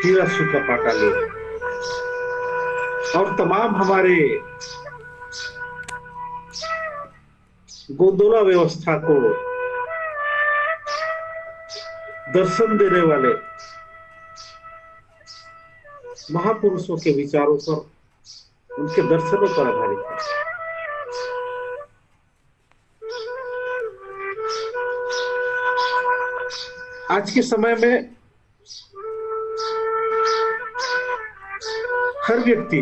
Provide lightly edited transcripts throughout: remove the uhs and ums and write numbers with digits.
हीरा सुखा पाटाली और तमाम हमारे गोंदोला व्यवस्था को दर्शन देने वाले महापुरुषों के विचारों पर, उनके दर्शनों पर आधारित है। आज के समय में हर व्यक्ति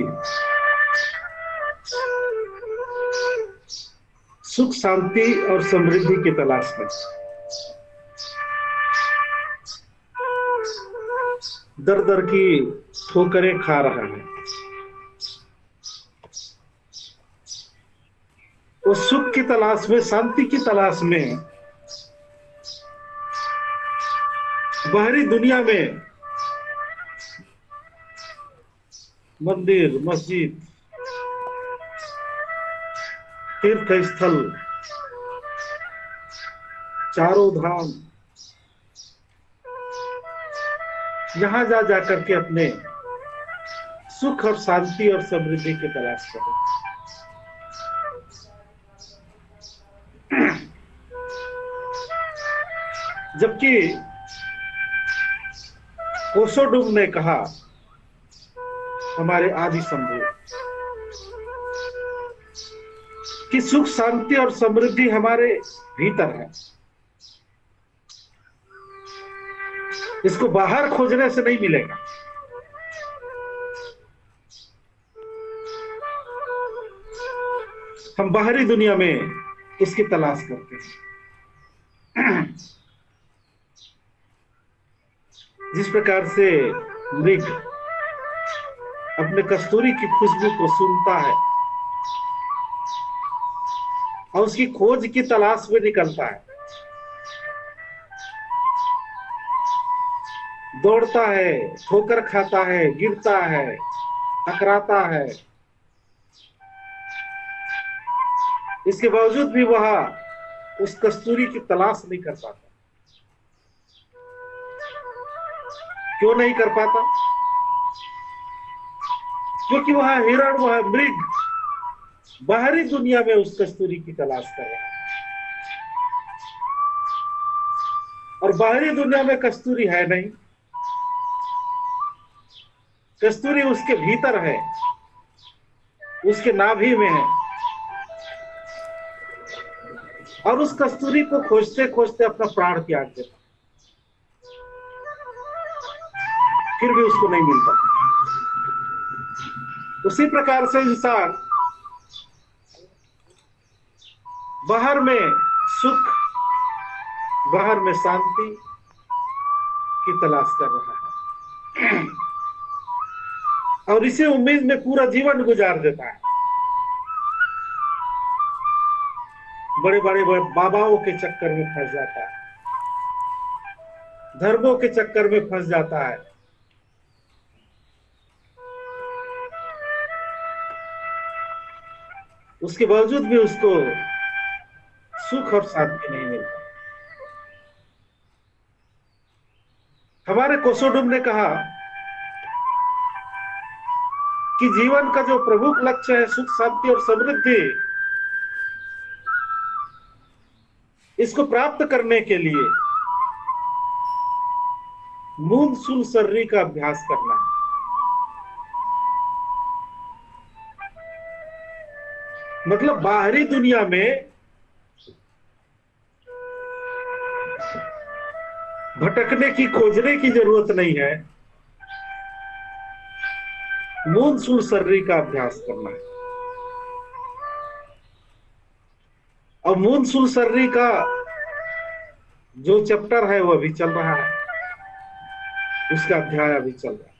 सुख शांति और समृद्धि की तलाश में दर दर की ठोकरें खा रहा है। वो सुख की तलाश में, शांति की तलाश में बाहरी दुनिया में मंदिर, मस्जिद, तीर्थ स्थल, चारों धाम, यहां जा जाकर के अपने सुख और शांति और समृद्धि की तलाश करें। जबकि कोसोडुम ने कहा, हमारे आदि शंभु, कि सुख शांति और समृद्धि हमारे भीतर है, इसको बाहर खोजने से नहीं मिलेगा। हम बाहरी दुनिया में इसकी तलाश करते हैं। जिस प्रकार से मृग अपने कस्तूरी की खुशबू को सूंघता है और उसकी खोज की तलाश में निकलता है, दौड़ता है, ठोकर खाता है, गिरता है, टकराता है, इसके बावजूद भी वह उस कस्तूरी की तलाश नहीं कर पाता। क्यों नहीं कर पाता? क्योंकि वह हिरण, वह मृग बाहरी दुनिया में उस कस्तूरी की तलाश कर रहा है और बाहरी दुनिया में कस्तूरी है नहीं। कस्तूरी उसके भीतर है, उसके नाभि में है और उस कस्तूरी को खोजते खोजते अपना प्राण त्याग देता, फिर भी उसको नहीं मिलता। उसी प्रकार से इंसान बाहर में सुख, बाहर में शांति की तलाश कर रहा है और इसी उम्मीद में पूरा जीवन गुजार देता है। बड़े बड़े बाबाओं के चक्कर में फंस जाता है, धर्मों के चक्कर में फंस जाता है, उसके बावजूद भी उसको सुख और शांति नहीं मिलता। हमारे कोसोडुम ने कहा कि जीवन का जो प्रमुख लक्ष्य है सुख शांति और समृद्धि, इसको प्राप्त करने के लिए मूंद सुन सर्री का अभ्यास करना है। मतलब बाहरी दुनिया में भटकने की, खोजने की जरूरत नहीं है, मूंद सुन सर्री का अभ्यास करना है। और मूंद सुन सर्री का जो चैप्टर है वो अभी चल रहा है, उसका अध्याय अभी चल रहा है।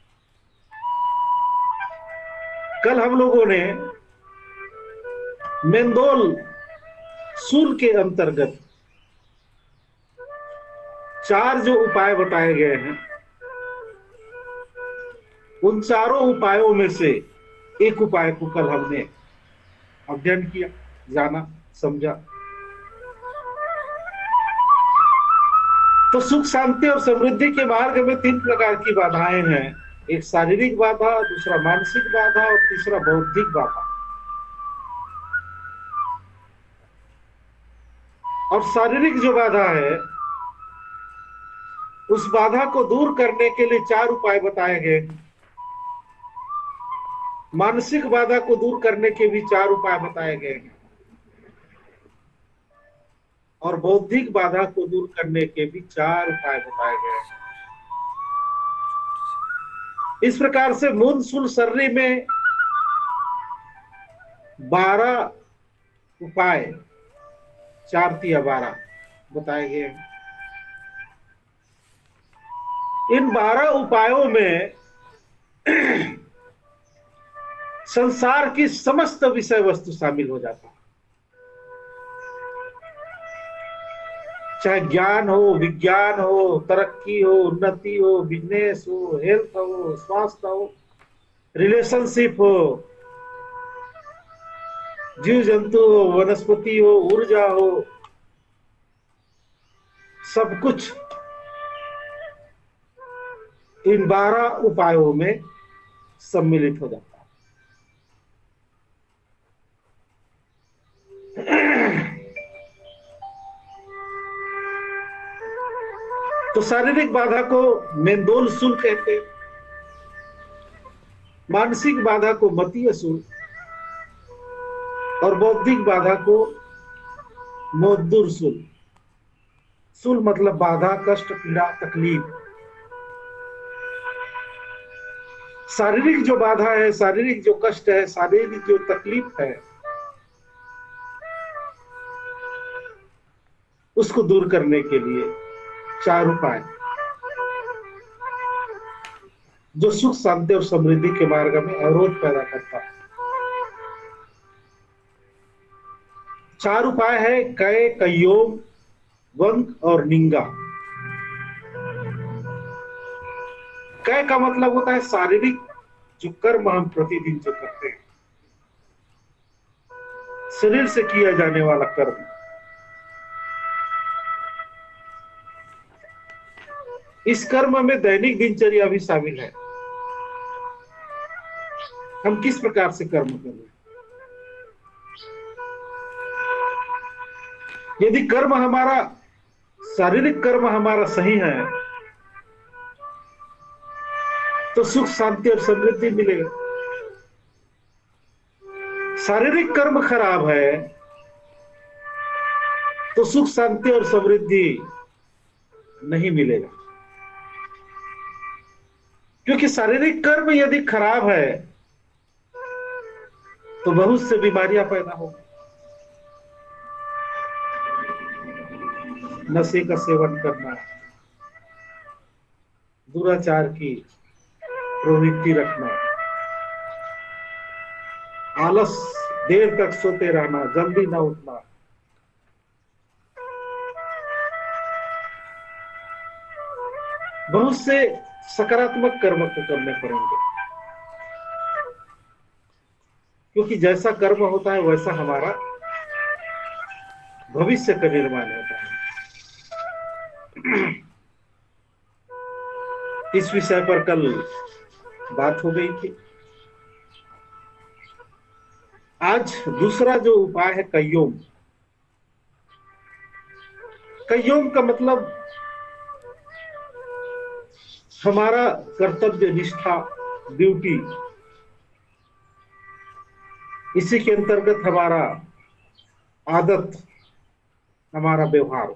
कल हम लोगों ने मेंदोल सूल के अंतर्गत 4 जो उपाय बताए गए हैं, उन चारों उपायों में से एक उपाय को कल हमने अध्ययन किया, जाना, समझा। तो सुख शांति और समृद्धि के मार्ग में 3 प्रकार की बाधाएं हैं एक शारीरिक बाधा, दूसरा मानसिक बाधा और तीसरा बौद्धिक बाधा। और शारीरिक जो बाधा है, उस बाधा को दूर करने के लिए 4 उपाय बताए गए। मानसिक बाधा को दूर करने के भी 4 उपाय बताए गए हैं और बौद्धिक बाधा को दूर करने के भी 4 उपाय बताए गए हैं। इस प्रकार से मूल स्थूल शरीर में 12 उपाय, 4 तिया 12 बताए गए हैं। इन 12 उपायों में संसार की समस्त विषय वस्तु शामिल हो जाता है, चाहे ज्ञान हो, विज्ञान हो, तरक्की हो, उन्नति हो, बिजनेस हो, हेल्थ हो, स्वास्थ्य हो, रिलेशनशिप हो, जीव जंतु हो, वनस्पति हो, ऊर्जा हो, सब कुछ इन 12 उपायों में सम्मिलित हो जाता है। तो शारीरिक बाधा को मेंदोल शूल कहते हैं, मानसिक बाधा को मतीय शूल और बौद्धिक बाधा को मोद्दुर शूल। शूल मतलब बाधा, कष्ट, पीड़ा, तकलीफ। शारीरिक जो बाधा है, शारीरिक जो कष्ट है, शारीरिक जो तकलीफ है, उसको दूर करने के लिए 4 उपाय जो सुख, शांति और समृद्धि के मार्ग में अवरोध पैदा करता है। 4 उपाय है कय, कयोम, वंक और निंगा। कय का मतलब होता है शारीरिक जो कर्म हम प्रतिदिन जो करते हैं, शरीर से किया जाने वाला कर्म। इस कर्म में दैनिक दिनचर्या भी शामिल है। हम किस प्रकार से कर्म कर रहे हैं। यदि कर्म हमारा, शारीरिक कर्म हमारा सही है, तो सुख, शांति और समृद्धि मिलेगा। शारीरिक कर्म खराब है तो सुख, शांति और समृद्धि नहीं मिलेगा, क्योंकि शारीरिक कर्म यदि खराब है तो बहुत से बीमारियां पैदा होंगी। नशे का सेवन करना, दुराचार की प्रवृत्ति रखना, आलस, देर तक सोते रहना, जल्दी ना उठना, बहुत से सकारात्मक कर्म को करने पड़ेंगे, क्योंकि जैसा कर्म होता है वैसा हमारा भविष्य का निर्माण होता है। इस विषय पर कल बात हो गई थी। आज दूसरा जो उपाय है कयोम। कयोम का मतलब हमारा कर्तव्य निष्ठा, ड्यूटी। इसी के अंतर्गत हमारा आदत, हमारा व्यवहार।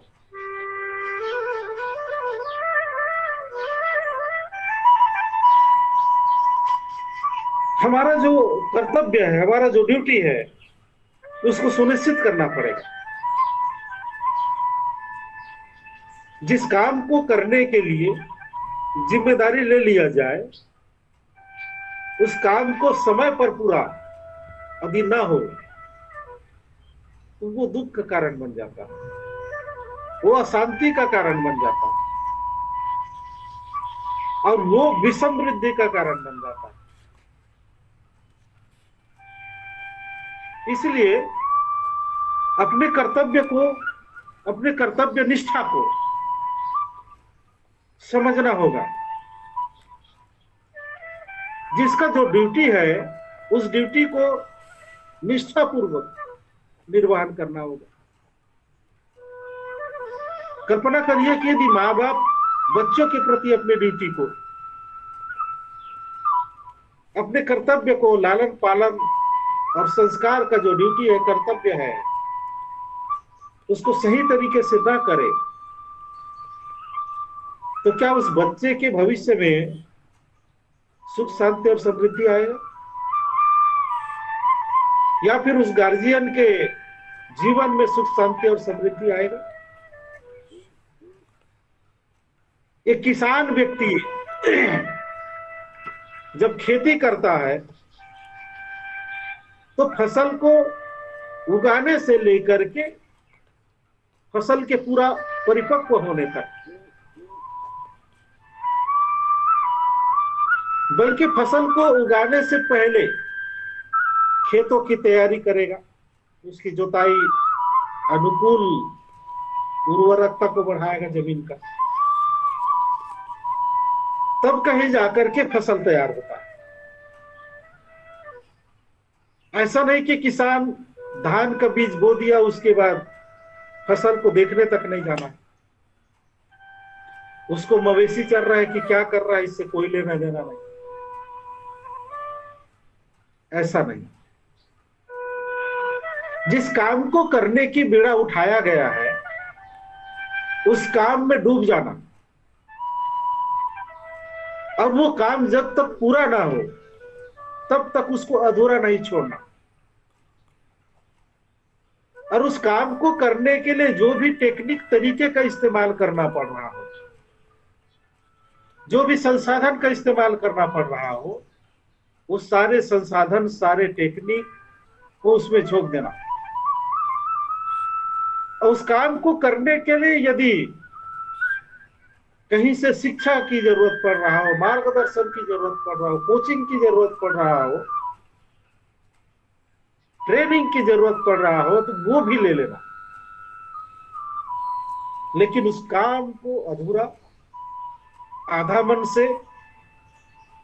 हमारा जो कर्तव्य है, हमारा जो ड्यूटी है, उसको सुनिश्चित करना पड़ेगा। जिस काम को करने के लिए जिम्मेदारी ले लिया जाए, उस काम को समय पर पूरा यदि ना हो तो वो दुख का कारण बन जाता है, वो अशांति का कारण बन जाता है और वो विसमृद्धि का कारण बन जाता है। इसलिए अपने कर्तव्य को, अपने कर्तव्य निष्ठा को समझना होगा जिसका जो ड्यूटी है उस ड्यूटी को निष्ठापूर्वक निर्वहन करना होगा। कल्पना करिए कि यदि माँ बाप बच्चों के प्रति अपनी ड्यूटी को, अपने कर्तव्य को, लालन पालन और संस्कार का जो ड्यूटी है, कर्तव्य है, उसको सही तरीके से ना करे, तो क्या उस बच्चे के भविष्य में सुख शांति और समृद्धि आएगा, या फिर उस गार्जियन के जीवन में सुख शांति और समृद्धि आएगा? एक किसान व्यक्ति जब खेती करता है तो फसल को उगाने से लेकर के फसल के पूरा परिपक्व होने तक, बल्कि फसल को उगाने से पहले खेतों की तैयारी करेगा, उसकी जुताई, अनुकूल उर्वरकता को बढ़ाएगा जमीन का, तब कहीं जाकर के फसल तैयार होता है। ऐसा नहीं कि किसान धान का बीज बो दिया उसके बाद फसल को देखने तक नहीं जाना है, उसको मवेशी चल रहा है कि क्या कर रहा है इससे कोई लेना देना नहीं, ऐसा नहीं। जिस काम को करने की बीड़ा उठाया गया है उस काम में डूब जाना, और वो काम जब तक पूरा ना हो तब तक उसको अधूरा नहीं छोड़ना, और उस काम को करने के लिए जो भी टेक्निक तरीके का इस्तेमाल करना पड़ रहा हो, जो भी संसाधन का इस्तेमाल करना पड़ रहा हो, वो सारे संसाधन, सारे टेक्निक को उसमें झोंक देना। और उस काम को करने के लिए यदि कहीं से शिक्षा की जरूरत पड़ रहा हो, मार्गदर्शन की जरूरत पड़ रहा हो, कोचिंग की जरूरत पड़ रहा हो, ट्रेनिंग की जरूरत पड़ रहा हो, तो वो भी ले लेना, लेकिन उस काम को अधूरा, आधा मन से,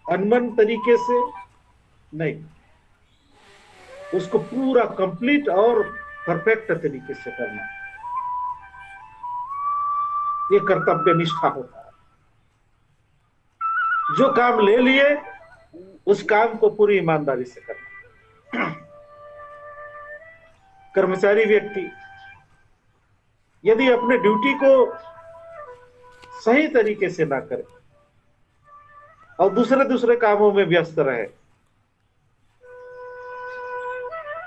अनमन तरीके से नहीं, उसको पूरा कंप्लीट और परफेक्ट तरीके से करना, ये कर्तव्य निष्ठा होता है। जो काम ले लिए उस काम को पूरी ईमानदारी से करना। कर्मचारी व्यक्ति यदि अपने ड्यूटी को सही तरीके से ना करे और दूसरे कामों में व्यस्त रहे,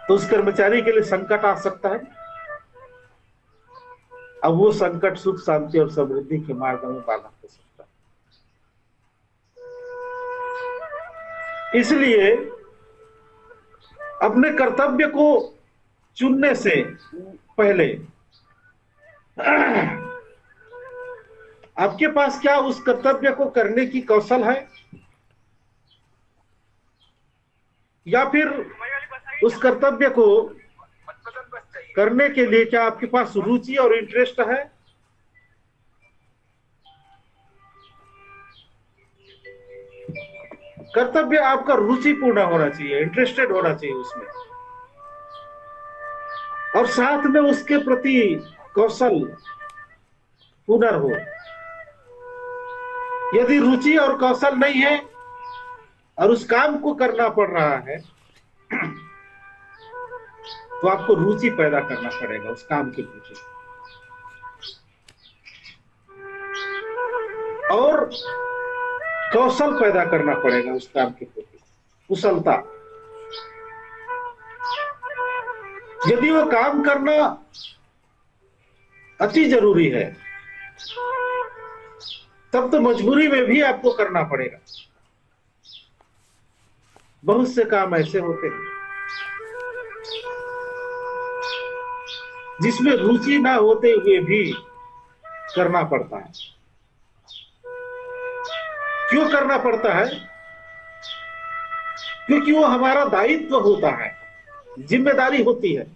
तो उस कर्मचारी के लिए संकट आ सकता है। अब वो संकट सुख शांति और समृद्धि के मार्ग में बाधा हो सकता है। इसलिए अपने कर्तव्य को चुनने से पहले आपके पास क्या उस कर्तव्य को करने की कौशल है, या फिर उस कर्तव्य को करने के लिए क्या आपके पास रुचि और इंटरेस्ट है? कर्तव्य आपका रुचिपूर्ण होना चाहिए, इंटरेस्टेड होना चाहिए उसमें, और साथ में उसके प्रति कौशल हुनर हो। यदि रुचि और कौशल नहीं है और उस काम को करना पड़ रहा है, तो आपको रुचि पैदा करना पड़ेगा उस काम के प्रति, और कौशल पैदा करना पड़ेगा उस काम के प्रति, कुशलता। यदि वो काम करना अति जरूरी है तब तो मजबूरी में भी आपको करना पड़ेगा। बहुत से काम ऐसे होते हैं जिसमें रुचि ना होते हुए भी करना पड़ता है। क्यों करना पड़ता है? क्योंकि वो हमारा दायित्व होता है, जिम्मेदारी होती है।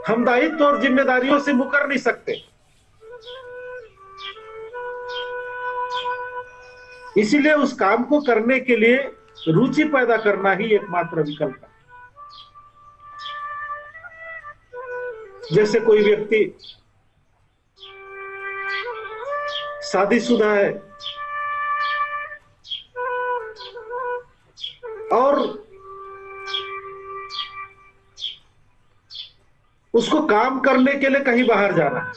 हम दायित्व और जिम्मेदारियों से मुकर नहीं सकते। इसीलिए उस काम को करने के लिए रुचि पैदा करना ही एकमात्र विकल्प है। जैसे कोई व्यक्ति शादीशुदा है और उसको काम करने के लिए कहीं बाहर जाना है।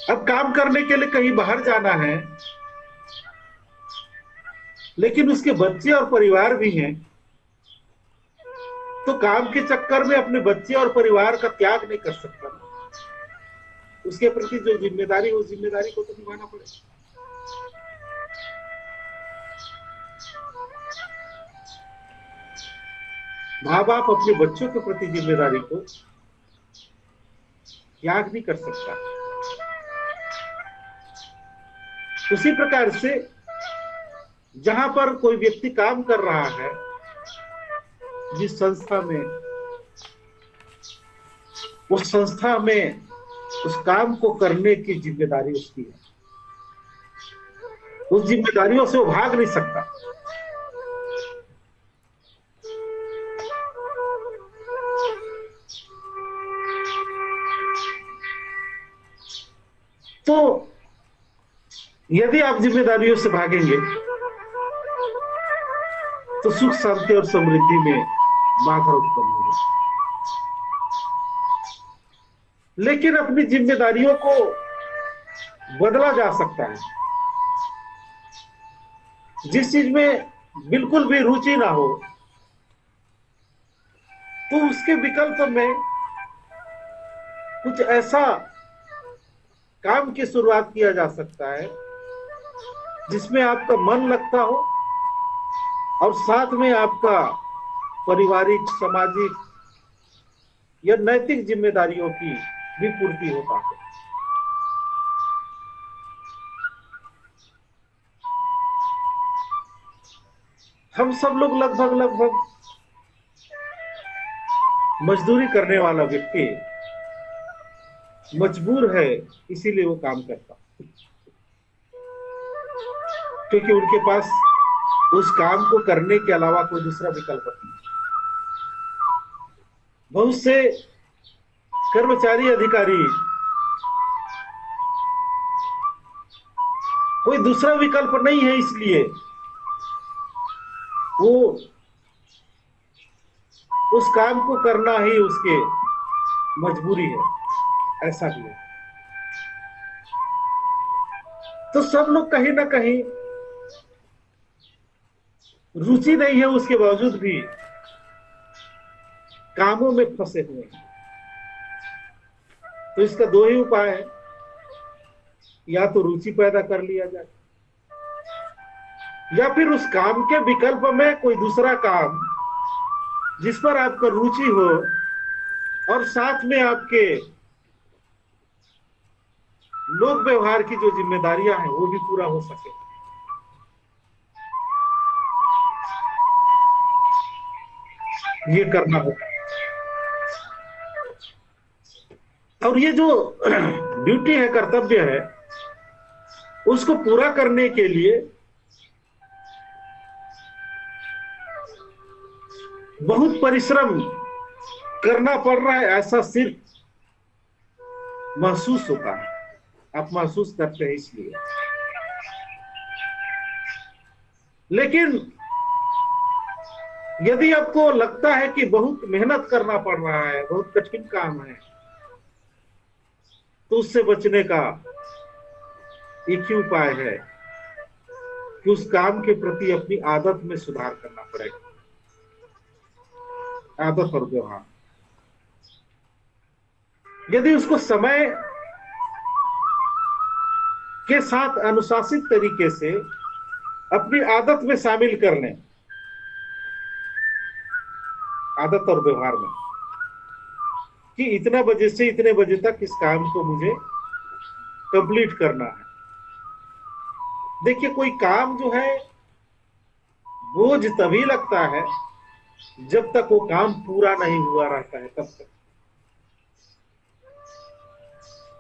अब काम करने के लिए कहीं बाहर जाना है, लेकिन उसके बच्चे और परिवार भी हैं, तो काम के चक्कर में अपने बच्चे और परिवार का त्याग नहीं कर सकता। उसके प्रति जो जिम्मेदारी है, उस जिम्मेदारी को तो निभाना पड़ेगा। माँ बाप अपने बच्चों के प्रति जिम्मेदारी को त्याग नहीं कर सकता। उसी प्रकार से जहां पर कोई व्यक्ति काम कर रहा है, जिस संस्था में, उस संस्था में उस काम को करने की जिम्मेदारी उसकी है। उस जिम्मेदारियों से वो भाग नहीं सकता। तो यदि आप जिम्मेदारियों से भागेंगे तो सुख शांति और समृद्धि में बाधा उत्पन्न होगी। लेकिन अपनी जिम्मेदारियों को बदला जा सकता है। जिस चीज में बिल्कुल भी रुचि ना हो, तो उसके विकल्प में कुछ ऐसा काम की शुरुआत किया जा सकता है जिसमें आपका मन लगता हो और साथ में आपका पारिवारिक, सामाजिक या नैतिक जिम्मेदारियों की भी पूर्ति होता है। हम सब लोग लगभग मजदूरी करने वाला व्यक्ति मजबूर है, इसीलिए वो काम करता, क्योंकि उनके पास उस काम को करने के अलावा कोई दूसरा विकल्प नहीं। बहुत से कर्मचारी, अधिकारी कोई दूसरा विकल्प नहीं है, इसलिए वो उस काम को करना ही उसके मजबूरी है, ऐसा भी है। तो सब लोग कहीं ना कहीं रुचि नहीं है, उसके बावजूद भी कामों में फंसे हुए हैं। तो इसका दो ही उपाय है, या तो रुचि पैदा कर लिया जाए, या फिर उस काम के विकल्प में कोई दूसरा काम जिस पर आपका रुचि हो और साथ में आपके लोक व्यवहार की जो जिम्मेदारियां हैं वो भी पूरा हो सके। ये करना होगा। और ये जो ड्यूटी है, कर्तव्य है, उसको पूरा करने के लिए बहुत परिश्रम करना पड़ रहा है, ऐसा सिर्फ महसूस होता है। आप महसूस करते हैं इसलिए। लेकिन यदि आपको लगता है कि बहुत मेहनत करना पड़ रहा है, बहुत कठिन काम है, तो उससे बचने का एक ही उपाय है कि उस काम के प्रति अपनी आदत में सुधार करना पड़ेगा। आदत और व्यवहार, यदि उसको समय के साथ अनुशासित तरीके से अपनी आदत में शामिल कर लें, आदत और व्यवहार में, कि इतना बजे से इतने बजे तक इस काम को मुझे कंप्लीट करना है। देखिए, कोई काम जो है बोझ तभी लगता है जब तक वो काम पूरा नहीं हुआ रहता है, तब तक।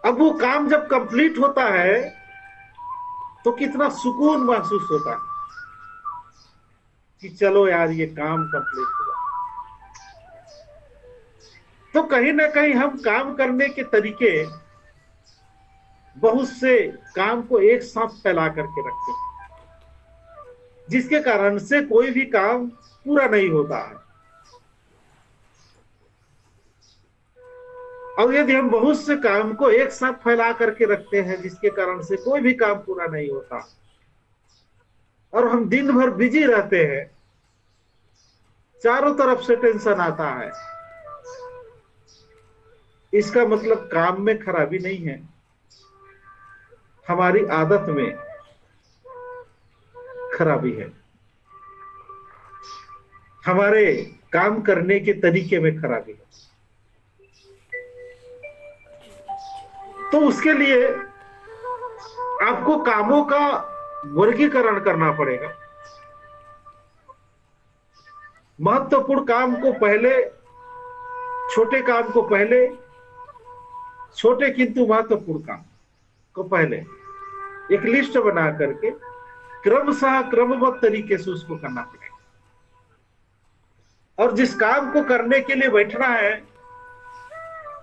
अब वो काम जब कंप्लीट होता है तो कितना सुकून महसूस होता है कि चलो यार ये काम कंप्लीट हुआ। तो कहीं ना कहीं हम काम करने के तरीके बहुत से काम को एक साथ फैला करके रखते हैं, जिसके कारण से कोई भी काम पूरा नहीं होता है। और यदि हम बहुत से काम को एक साथ फैला करके रखते हैं, जिसके कारण से कोई भी काम पूरा नहीं होता, और हम दिन भर बिजी रहते हैं, चारों तरफ से टेंशन आता है, इसका मतलब काम में खराबी नहीं है, हमारी आदत में खराबी है, हमारे काम करने के तरीके में खराबी है। तो उसके लिए आपको कामों का वर्गीकरण करना पड़ेगा। महत्वपूर्ण काम को पहले, छोटे काम को पहले, छोटे किंतु महत्वपूर्ण काम को पहले एक लिस्ट बना करके क्रमशः क्रमबद्ध तरीके से उसको करना पड़ेगा। और जिस काम को करने के लिए बैठना है,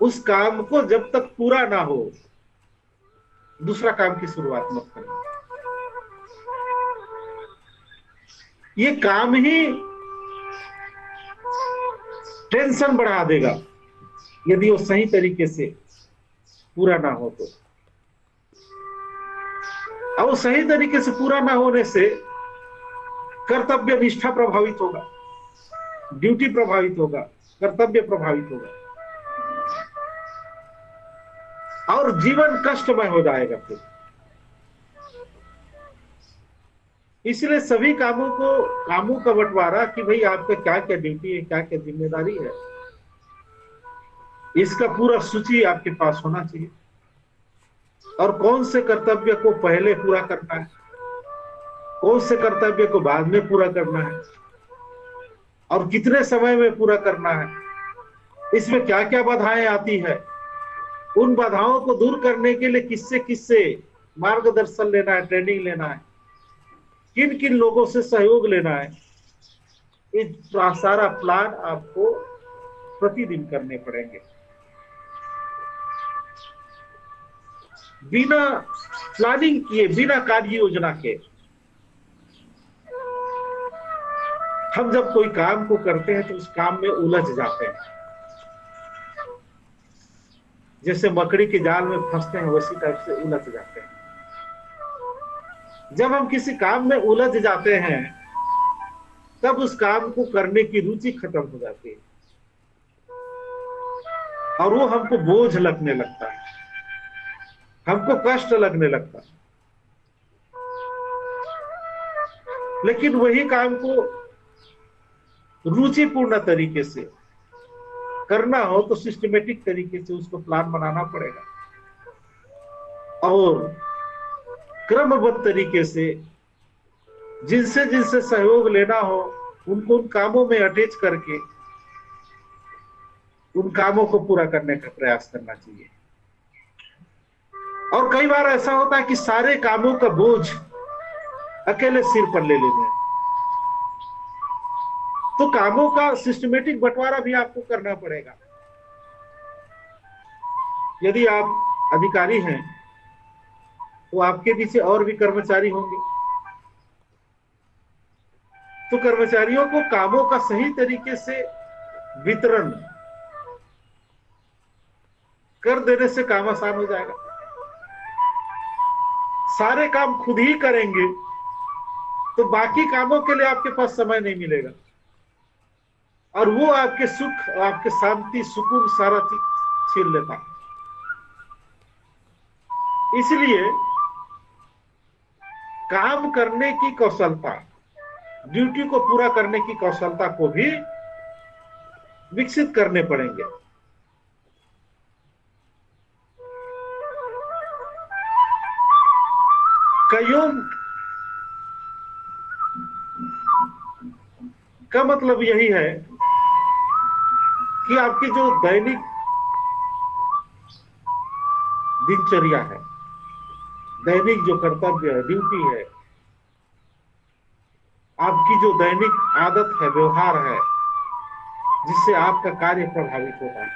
उस काम को जब तक पूरा ना हो, दूसरा काम की शुरुआत मत करना। ये काम ही टेंशन बढ़ा देगा यदि वो सही तरीके से पूरा ना हो तो। और सही तरीके से पूरा ना होने से कर्तव्य निष्ठा प्रभावित होगा, ड्यूटी प्रभावित होगा, कर्तव्य प्रभावित होगा, और जीवन कष्टमय हो जाएगा फिर। इसलिए सभी कामों का बंटवारा कि भाई आपका क्या क्या ड्यूटी है, क्या क्या जिम्मेदारी है, इसका पूरा सूची आपके पास होना चाहिए। और कौन से कर्तव्य को पहले पूरा करना है, कौन से कर्तव्य को बाद में पूरा करना है, और कितने समय में पूरा करना है, इसमें क्या क्या बाधाएं आती है, उन बाधाओं को दूर करने के लिए किससे किससे मार्गदर्शन लेना है, ट्रेनिंग लेना है, किन किन लोगों से सहयोग लेना है, ये सारा प्लान आपको प्रतिदिन करने पड़ेंगे। बिना प्लानिंग किए, बिना कार्य योजना के हम जब कोई काम को करते हैं तो उस काम में उलझ जाते हैं। जैसे मकड़ी के जाल में फंसते हैं, वैसी टाइप से उलझ जाते हैं। जब हम किसी काम में उलझ जाते हैं, तब उस काम को करने की रुचि खत्म हो जाती है और वो हमको बोझ लगने लगता है, हमको कष्ट लगने लगता है। लेकिन वही काम को रुचिपूर्ण तरीके से करना हो तो सिस्टमेटिक तरीके से उसको प्लान बनाना पड़ेगा और क्रमबद्ध तरीके से जिनसे जिनसे सहयोग लेना हो उनको उन कामों में अटैच करके उन कामों को पूरा करने का प्रयास करना चाहिए। और कई बार ऐसा होता है कि सारे कामों का बोझ अकेले सिर पर ले लेते हैं, तो कामों का सिस्टमेटिक बंटवारा भी आपको करना पड़ेगा। यदि आप अधिकारी हैं तो आपके नीचे और भी कर्मचारी होंगे, तो कर्मचारियों को कामों का सही तरीके से वितरण कर देने से काम आसान हो जाएगा। सारे काम खुद ही करेंगे तो बाकी कामों के लिए आपके पास समय नहीं मिलेगा और वो आपके सुख, आपके शांति, सुकून सारा चीज छीन लेता है। इसलिए काम करने की कौशलता, ड्यूटी को पूरा करने की कौशलता को भी विकसित करने पड़ेंगे। कईयों का मतलब यही है कि आपकी जो दैनिक दिनचर्या है दैनिक जो कर्तव्य है, ड्यूटी है, आपकी जो दैनिक आदत है, व्यवहार है, जिससे आपका कार्य प्रभावित होता है,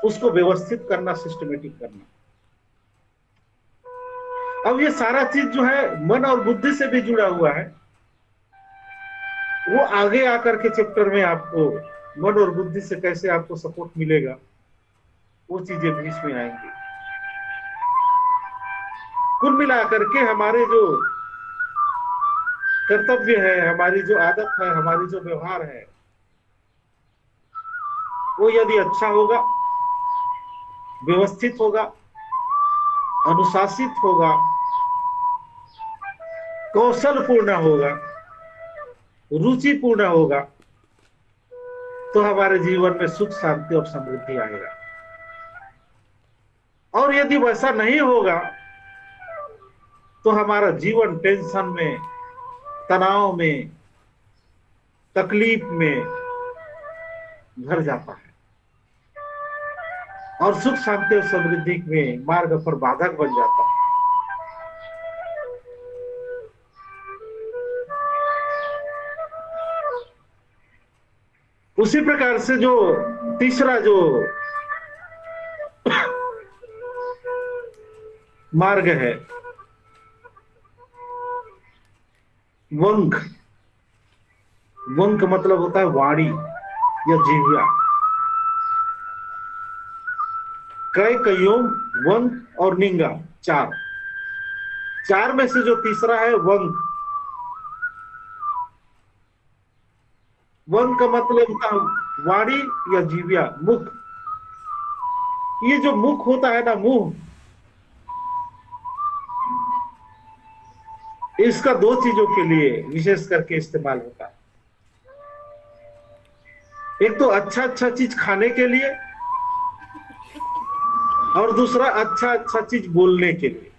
उसको व्यवस्थित करना, सिस्टमेटिक करना। अब ये सारा चीज जो है मन और बुद्धि से भी जुड़ा हुआ है। वो आगे आकर के चैप्टर में आपको मन और बुद्धि से कैसे आपको सपोर्ट मिलेगा, वो चीजें बीच में आएंगी। कुल मिलाकर के हमारे जो कर्तव्य है, हमारी जो आदत है, हमारी जो व्यवहार है, वो यदि अच्छा होगा, व्यवस्थित होगा, अनुशासित होगा, कौशलपूर्ण होगा, रुचिपूर्ण होगा, तो हमारे जीवन में सुख, शांति और समृद्धि आएगा। और यदि वैसा नहीं होगा तो हमारा जीवन टेंशन में, तनाव में, तकलीफ में भर जाता है और सुख, शांति और समृद्धि में मार्ग पर बाधक बन जाता है। उसी प्रकार से जो तीसरा जो मार्ग है, वंक। वंक मतलब होता है वाणी या जिह्वा। कै, कयोम, वंक और निंगा, चार में से जो तीसरा है वंक। वंक का मतलब होता है वाणी या जिह्वा, मुख। ये जो मुख होता है ना, मुंह, इसका दो चीजों के लिए विशेष करके इस्तेमाल होता है। एक तो अच्छा अच्छा चीज खाने के लिए, और दूसरा अच्छा अच्छा चीज बोलने के लिए।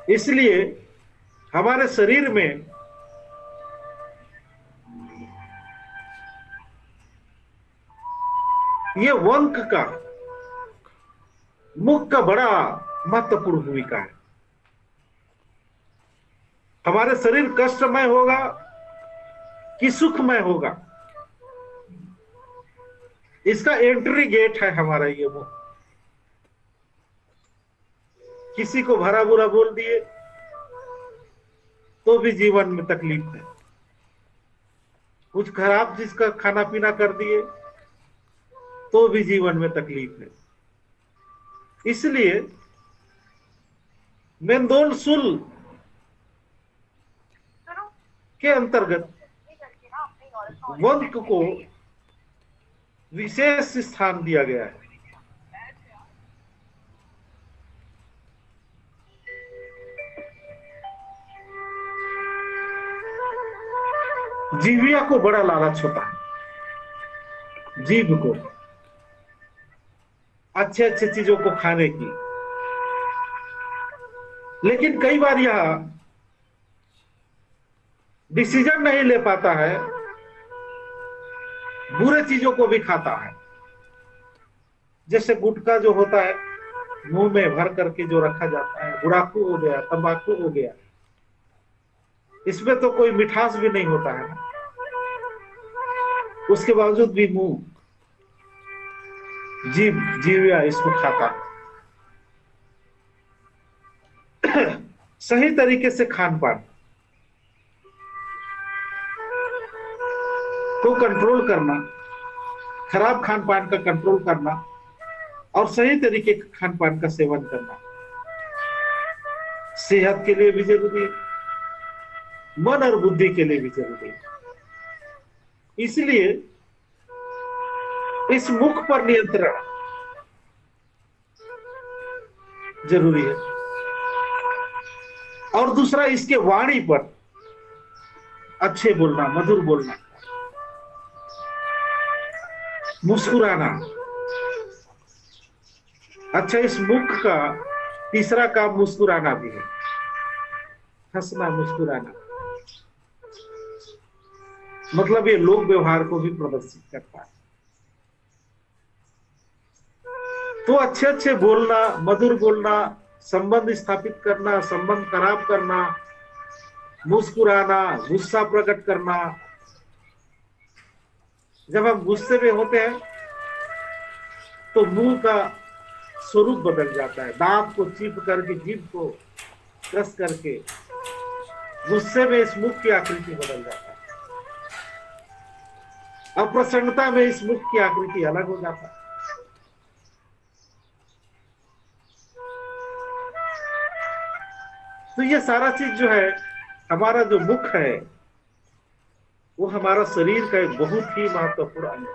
इसलिए हमारे शरीर में ये वंक का, मुख का बड़ा महत्वपूर्ण भूमिका है। हमारे शरीर कष्टमय होगा कि सुखमय होगा, इसका एंट्री गेट है हमारा ये मुख। किसी को भरा बुरा बोल दिए तो भी जीवन में तकलीफ है। कुछ खराब जिसका खाना पीना कर दिए तो भी जीवन में तकलीफ है। इसलिए मेंदोल सुल के अंतर्गत वंक को विशेष स्थान दिया गया है। जीविया को बड़ा लालच होता है, जीव को अच्छे अच्छे चीजों को खाने की। लेकिन कई बार यह डिसीजन नहीं ले पाता है, बुरे चीजों को भी खाता है। जैसे गुटखा जो होता है, मुंह में भर करके जो रखा जाता है, गुड़ाखू हो गया, तंबाकू हो गया, इसमें तो कोई मिठास भी नहीं होता है, उसके बावजूद भी मुंह, जीविया इसको खाता है। सही तरीके से खान पान को कंट्रोल करना, खराब खान पान का कंट्रोल करना और सही तरीके का खान पान का सेवन करना सेहत के लिए भी जरूरी है, मन और बुद्धि के लिए भी जरूरी है। इसलिए इस मुख पर नियंत्रण जरूरी है। और दूसरा, इसके वाणी पर अच्छे बोलना, मधुर बोलना, मुस्कुराना। अच्छा, इस मुख का तीसरा काम मुस्कुराना भी है, हंसना, मुस्कुराना। मतलब ये लोक व्यवहार को भी प्रदर्शित करता है। तो अच्छे अच्छे बोलना, मधुर बोलना, संबंध स्थापित करना, संबंध खराब करना, मुस्कुराना, गुस्सा प्रकट करना। जब हम गुस्से में होते हैं तो मुंह का स्वरूप बदल जाता है, दांत को चीप करके, जीभ को कस करके गुस्से में इस मुख की आकृति बदल जाता है, और प्रसन्नता में इस मुख की आकृति अलग हो जाता है। तो ये सारा चीज जो है, हमारा जो मुख है वो हमारा शरीर का एक बहुत ही महत्वपूर्ण अंग है।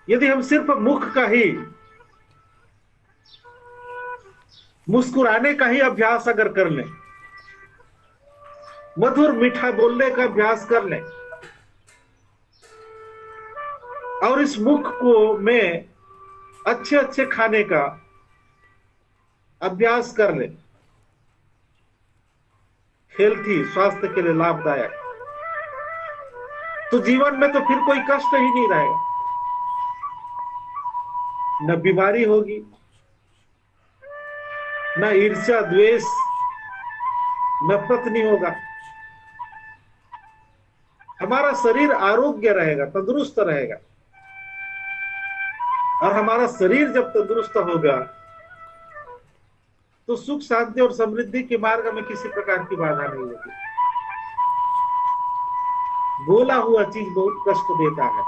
यदि हम सिर्फ मुख का ही, मुस्कुराने का ही अभ्यास अगर कर लें, मधुर मीठा बोलने का अभ्यास कर लें, और इस मुख को में अच्छे अच्छे खाने का अभ्यास कर लें, हेल्थी, स्वास्थ्य के लिए लाभदायक, तो जीवन में तो फिर कोई कष्ट ही नहीं रहेगा। न बीमारी होगी, न ईर्ष्या, द्वेष, नफरत नहीं होगा। हमारा शरीर आरोग्य रहेगा, तंदुरुस्त रहेगा, और हमारा शरीर जब तंदुरुस्त होगा तो सुख, शांति और समृद्धि के मार्ग में किसी प्रकार की बाधा नहीं होगी। बोला हुआ चीज बहुत कष्ट देता है,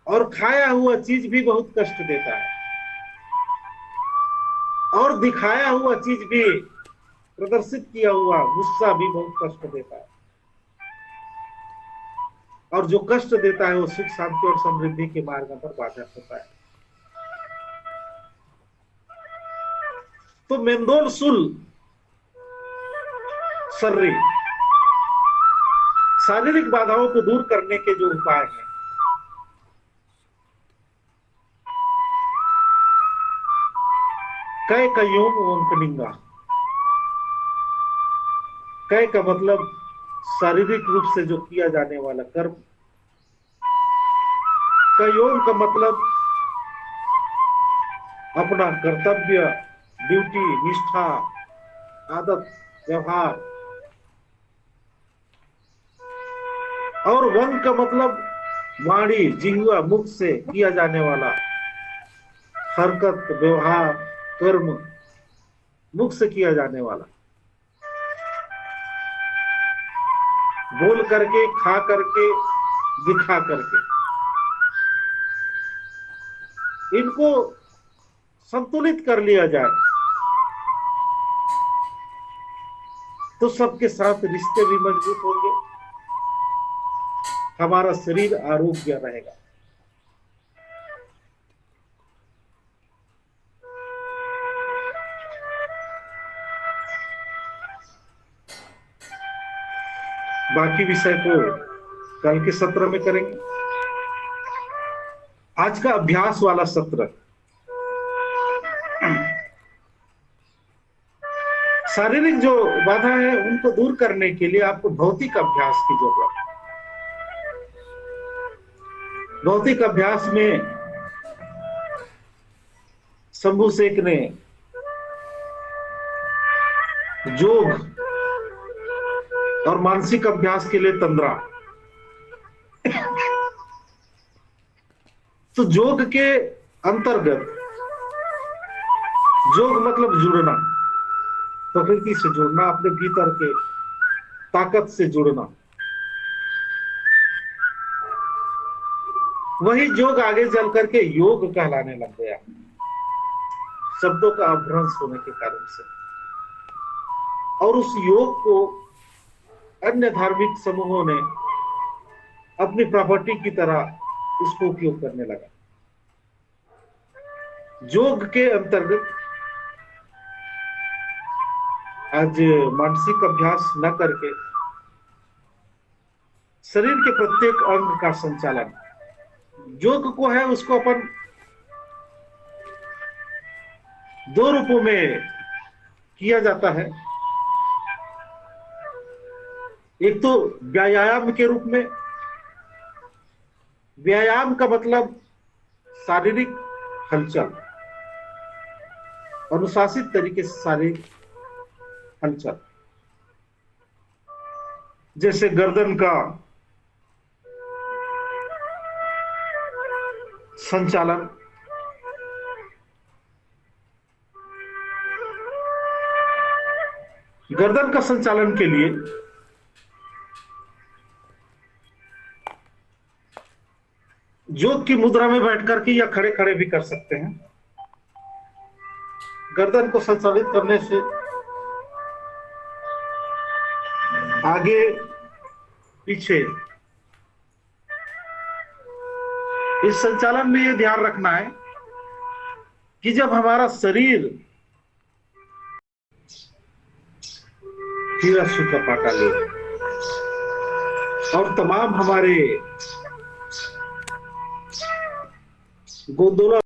और खाया हुआ चीज भी बहुत कष्ट देता है, और दिखाया हुआ चीज भी, प्रदर्शित किया हुआ गुस्सा भी बहुत कष्ट देता है। और जो कष्ट देता है वो सुख, शांति और समृद्धि के मार्ग पर बाधक होता है। तो मेंदोल सुल शर्री, शारीरिक बाधाओं को दूर करने के जो उपाय हैं, कै कयोम वंकनिंगा। कै का मतलब शारीरिक रूप से जो किया जाने वाला कर्म, कयोम का मतलब अपना कर्तव्य, ड्यूटी, निष्ठा, आदत, व्यवहार, और वन का मतलब वाणी, जिह्वा, मुख से किया जाने वाला हरकत, व्यवहार, कर्म, मुख से किया जाने वाला, बोल करके, खा करके, दिखा करके, इनको संतुलित कर लिया जाए तो सबके साथ रिश्ते भी मजबूत होंगे, हमारा शरीर आरोग्य रहेगा। बाकी विषय को कल के सत्र में करेंगे। आज का अभ्यास वाला सत्र, शारीरिक जो बाधा है उनको दूर करने के लिए आपको भौतिक अभ्यास की जरूरत है। भौतिक अभ्यास में शंभू शेख ने योग और मानसिक अभ्यास के लिए तंद्रा। तो योग के अंतर्गत, योग मतलब जुड़ना, प्रकृति से जुड़ना, अपने भीतर के ताकत से जुड़ना, वही योग आगे चल करके योग कहलाने लग गया, शब्दों का अभ्रंश होने के कारण से। और उस योग को अन्य धार्मिक समूहों ने अपनी प्रॉपर्टी की तरह उसको उपयोग करने लगा। योग के अंतर्गत आज मानसिक अभ्यास न करके शरीर के प्रत्येक अंग का संचालन, योग को है उसको अपन दो रूपों में किया जाता है। एक तो व्यायाम के रूप में, व्यायाम का मतलब शारीरिक हलचल, अनुशासित तरीके से सारी हलचल, जैसे गर्दन का संचालन, गर्दन का संचालन के लिए योग की मुद्रा में बैठ करके या खड़े खड़े भी कर सकते हैं। गर्दन को संचालित करने से आगे पीछे, इस संचालन में यह ध्यान रखना है कि जब हमारा शरीर हीरा सुखपाटा ले और तमाम हमारे गोंदोला